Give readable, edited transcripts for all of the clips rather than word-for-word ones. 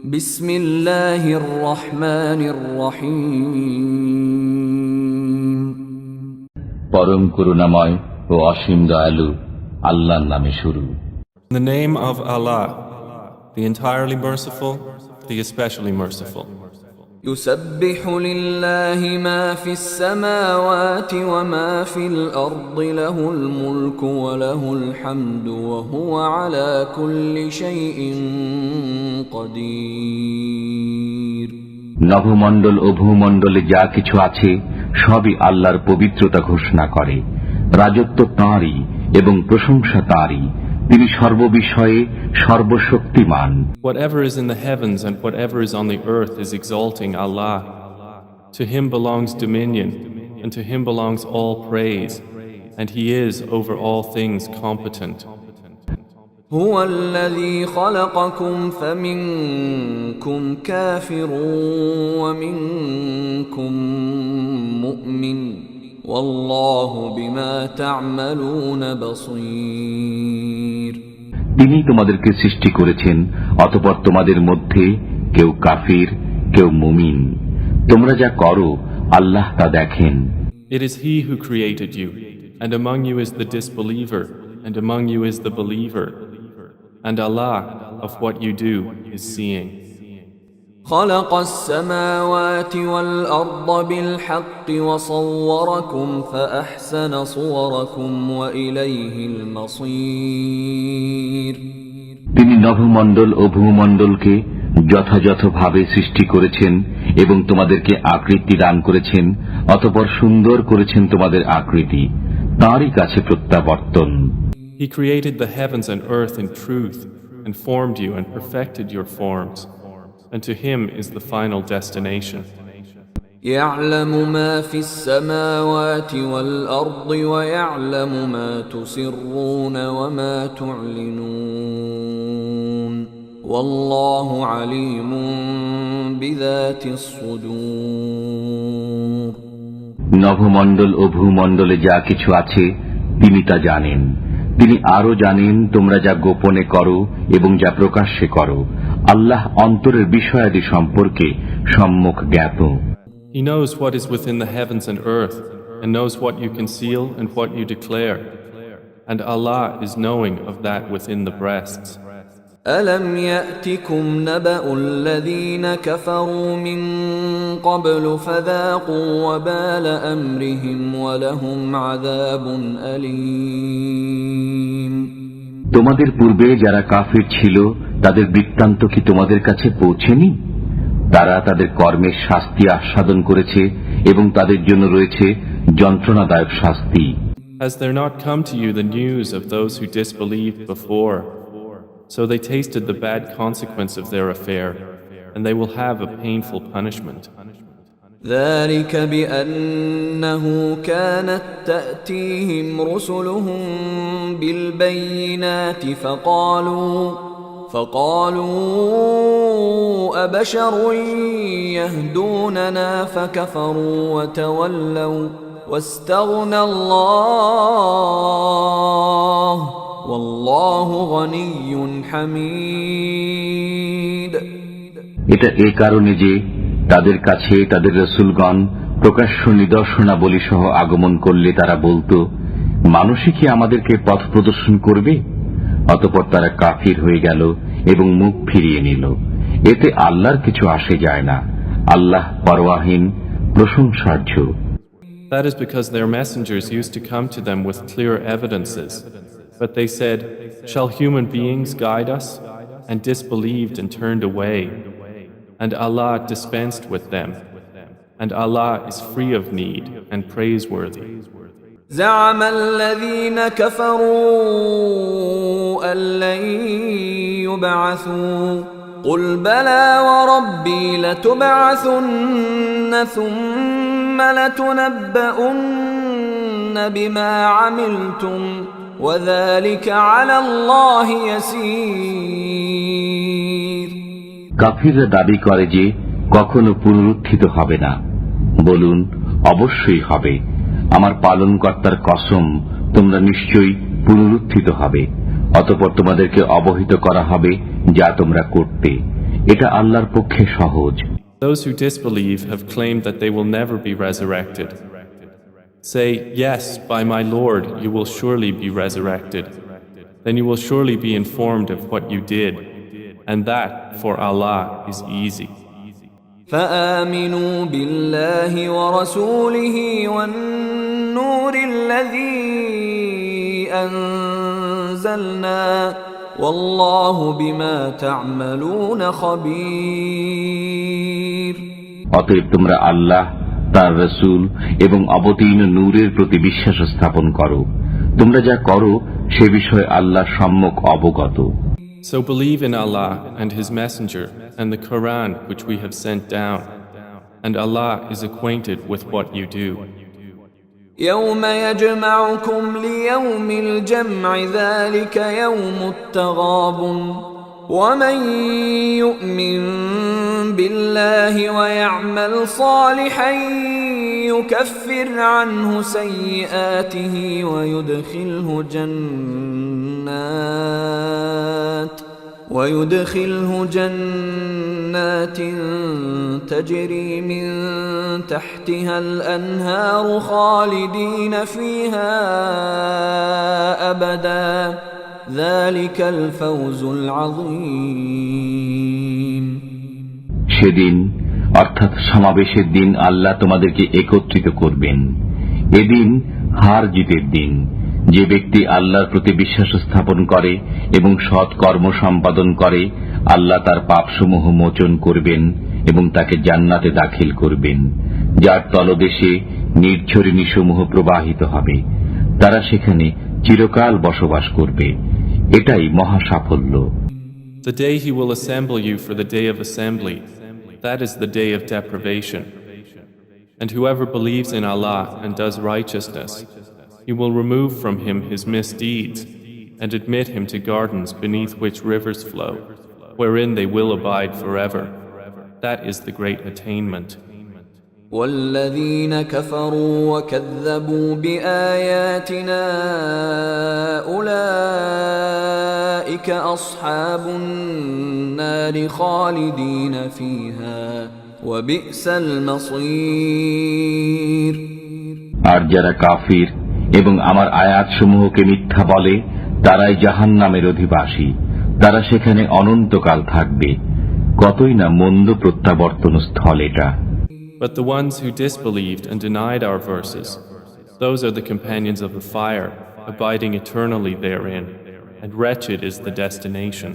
বিসমিল্লাহির রহমানির রহিম। পরম করুণাময় ও অসীম দয়ালু আল্লাহর নামে শুরু। In the name of Allah, the entirely merciful, the especially merciful. يسبح لله ما في السماوات وما في الأرض له الملك وله الحمد وهو على كل شيء قدير। নভমণ্ডল ও ভূমণ্ডলে যা কিছু আছে সবই আল্লাহর পবিত্রতা ঘোষণা করে। রাজত্ব তাঁরই এবং প্রশংসা তাঁরই। তিনি সর্ববিষয়ে সর্বশক্তিমান। Whatever is in the heavens and whatever is on the earth is exalting Allah. To Him belongs dominion, and to Him belongs all praise, and He is over all things competent. هو الذي خلقكم فمنكم كافر ومنكم مؤمن والله بما تعملون بصير। তিনি তোমাদেরকে সৃষ্টি করেছেন, অতঃপর তোমাদের মধ্যে কেউ কাফির কেউ মুমিন। তোমরা যা করো আল্লাহ তা দেখেন। It is He who created you, and among you is the disbeliever, and among you is the believer. And Allah, of what you do, is seeing. خلق السماوات والأرض بالحق وصوركم فأحسن صوركم وإليه المصير। তিনি নভমণ্ডল ও ভূমণ্ডলকে যথাযথভাবে সৃষ্টি করেছেন এবং তোমাদেরকে আকৃতি দান করেছেন, অতঃপর সুন্দর করেছেন তোমাদের আকৃতি। তাঁরই কাছে প্রত্যাবর্তন। He created the heavens and earth in truth, and formed you and perfected your forms, and to Him is the final destination. يعلم ما في السماوات والأرض ويعلم ما تسرون وما تعلنون والله عليم بذات الصدور। নভমণ্ডল ও ভূমণ্ডলে যা কিছু আছে তিনি তা জানেন। তিনি আরো জানেন তোমরা যা গোপনে করো এবং যা প্রকাশ্যে করো। আল্লাহ অন্তরের বিষয়াদি সম্পর্কে সম্যক জ্ঞাত। He knows what is within the heavens and earth, and knows what you conceal and what you declare. And Allah is knowing of that within the breasts. ألم يأتكم نبأ الذين كفروا من قبل فذاقوا وبال أمرهم ولهم عذاب أليم। তোমাদের পূর্বে যারা কাফির ছিল তাদের বৃত্তান্ত কি তোমাদের কাছে পৌঁছেনি? তারা তাদের কর্মের শাস্তি আস্বাদন করেছে এবং তাদের জন্য রয়েছে যন্ত্রণাদায়ক শাস্তি। Has there not come to you the news of those who disbelieved before? So they tasted the bad consequence of their affair, and they will have a painful punishment. ذلك بأنه كانت تأتيهم رسلهم بالبينات فقالوا أبشر يهدوننا فكفروا وتولوا واستغنى الله والله غني حميد। এটা এই কারণে যে তাদের কাছে তাদের রাসূলগণ প্রকাশ্য নিদর্শনাবলী সহ আগমন করলে তারা বলতো, মানুষই কি আমাদেরকে পথ প্রদর্শন করবে? অতঃপর তারা কাফির হয়ে গেল এবং মুখ ফিরিয়ে নিল। এতে আল্লাহর কিছু আসে যায় না। আল্লাহ পরওয়াহীন, প্রশংসার্য। That is because their messengers used to come to them with clear evidences. But they said, "Shall human beings guide us?" and disbelieved and turned away. And Allah dispensed with them. And Allah is free of need and praiseworthy. زعم الذين كفروا أن لن يبعثوا قل بلى وربي لتبعثن ثم لتنبؤن بما عملتم وذلك على الله يسير। কাফিররা দাবি করে যে কখনো পুনরুত্থিত হবে না। বলুন, অবশ্যই হবে। আমার পালনকর্তার কসম, তোমরা নিশ্চয়ই পুনরুত্থিত হবে। অতঃপর তোমাদেরকে অবহিত করা হবে যা তোমরা করতে। এটা আল্লাহর পক্ষে সহজ। Those who disbelieve have claimed that they will never be resurrected. Say, yes, by my Lord, you will surely be resurrected. Then you will surely be informed of what you did, and that, for Allah, is easy. فآمنوا بالله ورسوله والنور الذي أنزلنا والله بما تعملون خبير. অতএব তোমরা আল্লাহ, তার রাসূল এবং অবতীর্ণ নূরের প্রতি বিশ্বাস স্থাপন করো। তোমরা যা করো সে বিষয়ে আল্লাহ সম্যক অবগত। So believe in Allah and His Messenger and the Quran which we have sent down, and Allah is acquainted with what you do. يوم يجمعكم ليوم الجمع ذلك يوم التغابن ومن يؤمن بالله ويعمل صالحا يكفر عنه سيئاته ويدخله جنات تجري من تحتها الأنهار خالدين فيها أبدا ذلك الفوز العظيم. সেদিন অর্থাৎ সমাবেশের দিন আল্লাহ তোমাদেরকে একত্রিত করবেন। এদিন হার জিতের দিন। যে ব্যক্তি আল্লাহর প্রতি বিশ্বাস স্থাপন করে এবং সৎ কর্ম সম্পাদন করে, আল্লাহ তার পাপসমূহ মোচন করবেন এবং তাকে জান্নাতে দাখিল করবেন, যার তলদেশে নির্ঝরিণীসমূহ প্রবাহিত হবে। তারা সেখানে চিরকাল বসবাস করবে। এটাই মহা সাফল্য। The day He will assemble you for the day of assembly, that is the day of deprivation. And whoever believes in Allah and does righteousness, He will remove from him his misdeeds and admit him to gardens beneath which rivers flow, wherein they will abide forever. That is the great attainment. والذين كفروا وكذبوا بآياتنا أولئك أصحاب النار خالدين فيها وبئس المصير. আর যারা কাফির এবং আমার আয়াতসমূহকে মিথ্যা বলে, তারাই জাহান্নামের অধিবাসী। তারা সেখানে অনন্তকাল থাকবে। কতই না মন্দ প্রত্যাবর্তন স্থল এটা। But the ones who disbelieved and denied our verses, those are the companions of the fire, abiding eternally therein, and wretched is the destination.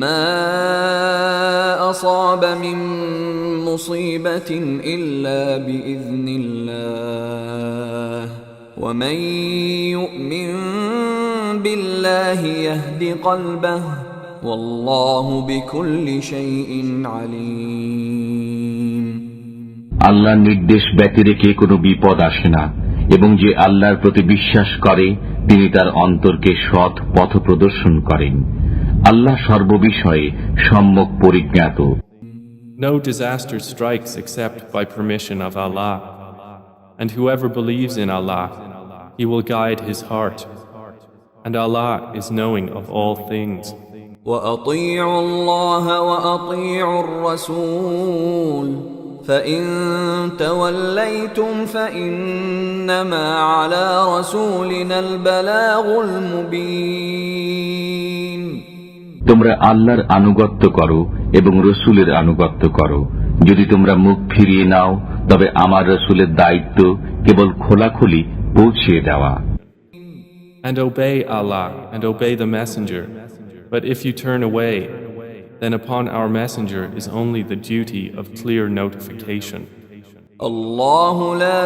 ما أصاب من مصيبة إلا بإذن الله ومن يؤمن بالله يهد قلبه والله بكل شيء عليم. আল্লাহর নির্দেশ ব্যতিরেকে কোনো বিপদ আসে না, এবং যে আল্লাহর প্রতি বিশ্বাস করে তিনি তার অন্তরকে সৎ পথ প্রদর্শন করেন। আল্লাহ সর্ববিষয়ে সম্যক পরিজ্ঞাত। No disaster strikes except by permission of Allah, and whoever believes in Allah, He will guide his heart, and Allah is knowing of all things. وأطيعوا الله وأطيعوا الرسول فإن توليتم فإنما على رسولنا البلاغ المبين. তোমরা আল্লাহর আনুগত্য করো এবং রসুলের আনুগত্য করো। যদি তোমরা মুখ ফিরিয়ে নাও, তবে আমার রসুলের দায়িত্ব কেবল খোলাখুলি পৌঁছিয়ে দেওয়া। And obey Allah and obey the Messenger. But if you turn away, then upon our Messenger is only the duty of clear notification. الله لا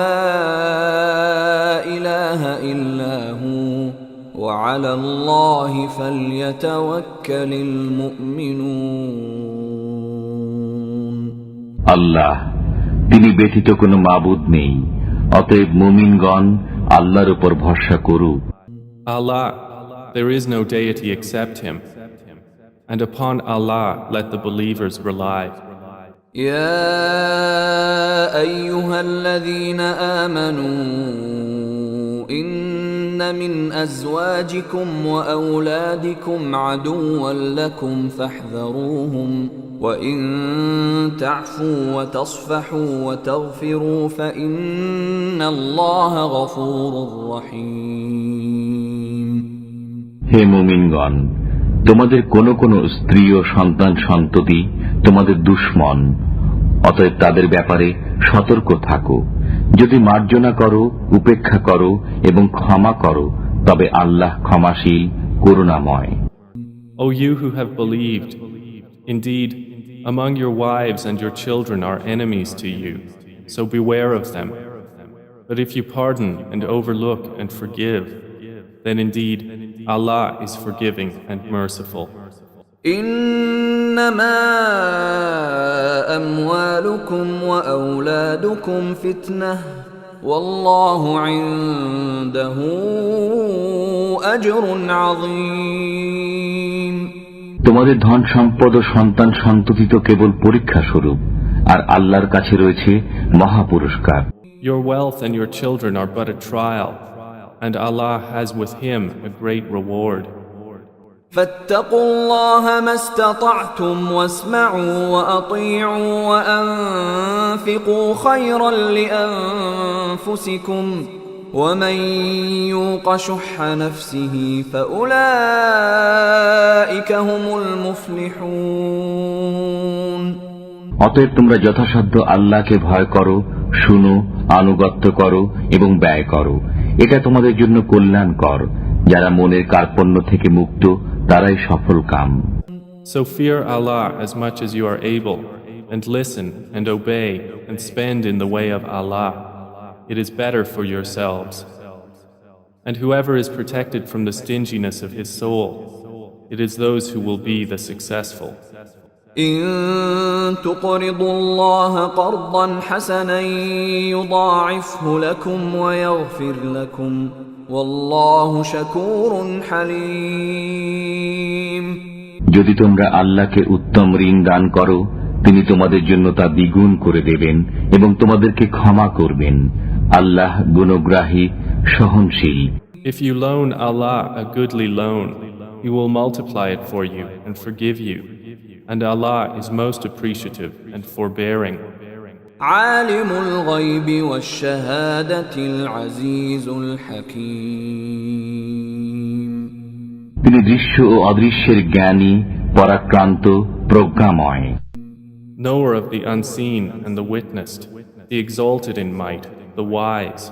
إله إلا هو وعلى الله فليتوكل المؤمنون. আল্লাহ, তিনি ব্যতীত কোনো মাবুদ নেই, অতএব মুমিনগণ আল্লাহর উপর ভরসা করুক। Allah, there is no deity except Him, and upon Allah let the believers rely. يا أيها الذين آمنوا إن من أزواجكم وأولادكم عدوا لكم فاحذروهم وإن تعفوا وتصفحوا وتغفروا فإن الله غفور رحيم হে মুমিনগণ, তোমাদের কোন কোন স্ত্রী ও সন্তান সন্ততি তোমাদের দুশমন, অতএব তাদের ব্যাপারে সতর্ক থাকো। যদি মার্জনা করো, উপেক্ষা করো এবং ক্ষমা করো, তবে আল্লাহ ক্ষমাশীল, করুণাময়। O you who have believed, indeed, among your wives and your children are enemies to you, so beware of them. But if you pardon and overlook and forgive, then indeed Allah is forgiving and merciful. إنما أموالكم وأولادكم فتنة والله عنده أجر عظيم তোমাদের ধন সম্পদ ও সন্তান সন্ততি তো কেবল পরীক্ষা স্বরূপ, আর আল্লাহর কাছে রয়েছে মহা পুরস্কার। Your wealth and your children are but a trial, and Allah has with Him a great reward. فاتقوا الله ما استطعتم واسمعوا وأطيعوا وأنفقوا خيرا لأنفسكم ومن يوق شح نفسه فأولئك هم المفلحون অতএব তোমরা যথাসাধ্য আল্লাহকে ভয় করো, শুনো, আনুগত্য করো এবং ব্যয় করো। এটা তোমাদের জন্য কল্যাণকর। যারা মনের কার্পণ্য থেকে মুক্ত, তারাই সফল কাম। So fear Allah as much as you are able, and listen and obey and spend in the way of Allah. It is better for yourselves. And whoever is protected from the stinginess of his soul, it is those who will be the successful. إن تقرضوا الله قرضا حسنا يضاعفه لكم ويغفر لكم والله شكور حليم যদি তোমরা আল্লাহকে উত্তম ঋণ দান করো, তিনি তোমাদের জন্য তা দ্বিগুণ করে দেবেন এবং তোমাদেরকে ক্ষমা করবেন। আল্লাহ গুণগ্রাহী, সহনশীল। If you loan Allah a goodly loan, He will multiply it for you and forgive you. And Allah is most appreciative and forbearing. عالم الغيب والشهادة العزيز الحكيم তিনি দৃশ্য ও অদৃশ্যের জ্ঞানী, পরাক্রান্ত, প্রজ্ঞাময়। Knower of the unseen and the witnessed, the exalted in might, the wise.